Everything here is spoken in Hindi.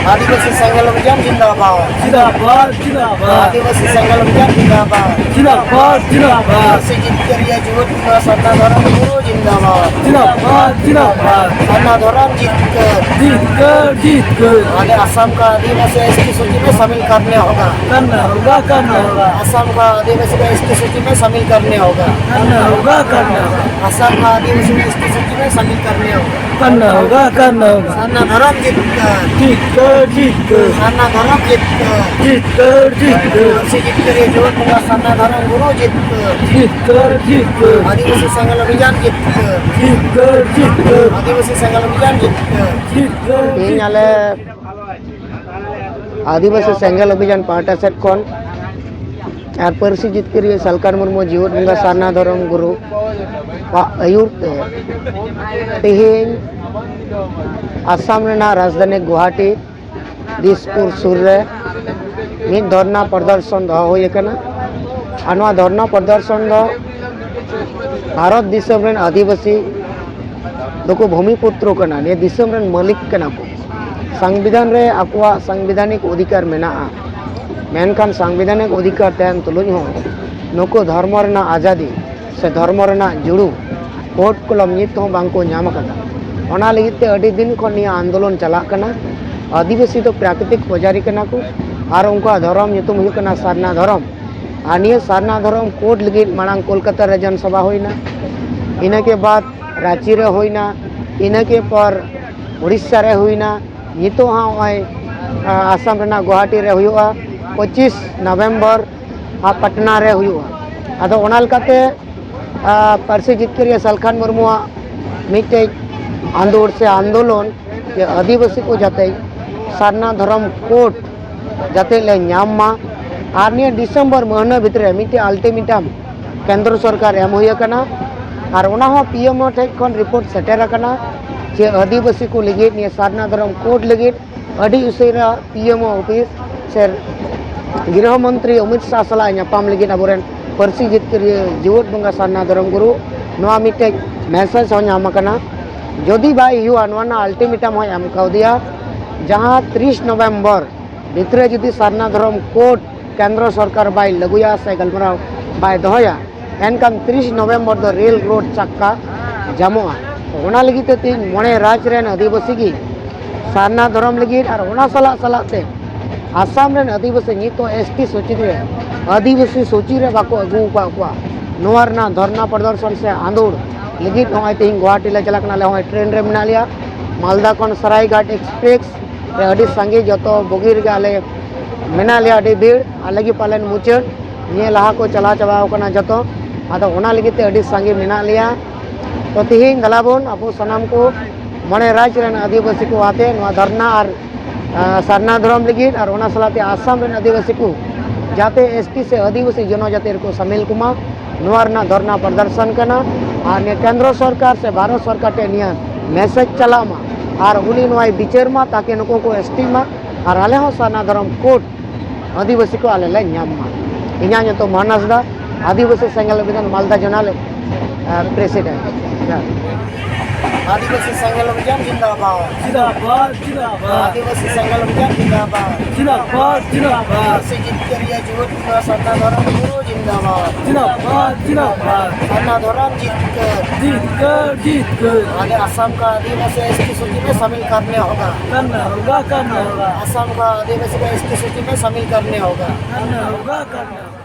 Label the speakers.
Speaker 1: आदिवासी संघर्ष अभियान जिंदाबाद
Speaker 2: जिंदाबाद जिंदाबाद
Speaker 1: आदिवासी संघर्ष अभियान जिंदाबाद
Speaker 2: जिंदाबाद जिंदाबाद
Speaker 1: से जितकर जुवत सन्ना धर्म गुरु जिंदाबाद
Speaker 2: जिंदाबाद जिंदाबाद
Speaker 1: सन्ना धर्म जीतकर आगे असम का आदिवासी इसकी सूची में शामिल करने होगा
Speaker 2: करना होगा
Speaker 1: असम का आदिवासी को इसकी सूची में शामिल करने होगा
Speaker 2: करना होगा
Speaker 1: असम का आदिवासी को इसकी सूची में शामिल करने होगा
Speaker 2: करना होगा
Speaker 1: सन्ना धर्म जीतकर सन्ना धर्म
Speaker 2: जीतकर
Speaker 1: से जीतकर ये जुवत सन्ना धर्म गुरु जीतकर आदिवासी संघर्ष अभियान जीतकर आदिवासी संघर्ष अभियान जीतकर आदिवासी संघर्ष अभियान पार्टा सेट खन और पार्सी जितकर सलकार मुर्मू जीवन बंगा सारना धर्म गुरु आयुर तेहेन आसाम राजधानी गुवाहाटी दिसपुर सुर में धरना प्रदर्शन दो धरना प्रदर्शन भारत दिसम आदिवासी दोको भूमिपुत्र ने दिसम मालिक को संविधान रे आकुआ संवैधानिक अधिकार मेना मेनखान संवैधानिक अधिकार तहन तुलुज नुको धर्म आजादी से धर्म जुड़ू कोर्ट कलम नित बांको नाम कदा लगते अड़ी दिन खन आंदोलन चलाकना आदिवासी तो प्राकृतिक पुजारी कना को और उनका धर्म नितुम हुकना सारना धर्म और निया सारना धर्म कोर्ट लगी मांग कोलकाता रे जनसभा होइना इना के बाद रांची रे होइना इना के पर उड़ीसा रे होइना नितो आसाम रेना गुवाहाटी रे हुआ 25 नवंबर पटना रे हुआ अदो ओना लकाते पार्सी जितकर सलखान मुर्मू मिट्टे आंदोलन से आंदोलन के आदिवासी को जाते सारना धर्म कोर्ट जाते ले नामा और निया डिसेम्बर महीना भितर मिट्टे अल्टीमेटम केंद्र सरकार एम हुयकना और पीएम ठेन खन रिपोर्ट सेटर जे आदिवासी को लगे निया सारना धर्म कोर्ट लगे अड़ी उसेरा पीएम ऑफिस से गृह मंत्री अमित शाह सला नापाम लगे अबोरेन पार्सी जितकर जीवत बंगा सारना धर्म गुरु नवा मिट्टे मैसेज नामकना जदि बाय अल्टीमेटम एम कौदिया जहाँ 30 नवंबर भितर जुदी सारना धर्म कोर्ट केंद्र सरकार बाय लगुया से गलमराव बाय दहया एनकान 30 नवंबर दो रेल रोड चक्का जामोआ ओना लगी तीन मणे राज रेन आदिवासी की सारना धर्म लगी और ओना सला सलाते आसाम रेन आदिवासी नितो एसटी सूची रे आदिवासी सूची रे बाको अगु का धरना प्रदर्शन से आंदोड़ लगी तीन गुवाहाटी ले चलना ट्रेन रे मिना लिया मालदा खन सरायघाट एक्सप्रेस रे अड़ी संगे जो बोगी रे आले मिना लिया अड़ी भीड़ आले पालन मुचाद निये लहा को चला चाबा जो अदो ओना लगी अड़ी संगे मिना लिया तो तीन गलाबन अब सामान को मणे राज रेन आदिवासी को आते धरना और सारना धर्म लगी और ओना सलाते आसाम रेन आदिवासी को जाते एसटी से आदिवासी जनजाति को शामिल कुमा नुआरना धरना प्रदर्शन करना और केंद्र सरकार से भारत सरकार टे निया मैसेज चलामा और उनी नुआई विचार मा ताकि नुको को एसटी मा और आले हो सारना धर्म कोर्ट आदिवासी को आले ले नाम मा इना तो मानसदा आदिवासी संघर्ष अभियान मालदा जनाले प्रेसिडेंट आदिवासी संघर्ष अभियान जिंदाबाद आदिवासी संघर्ष अभियान जिंदाबाद से जितकर जुवत सन्ना धर्म गुरु जिंदाबाद सन्ना धर्म जीतकर आगे असम का आदिवासी इसकी सूची में शामिल करने होगा असम का आदिवासी को इसकी सूची में शामिल करने होगा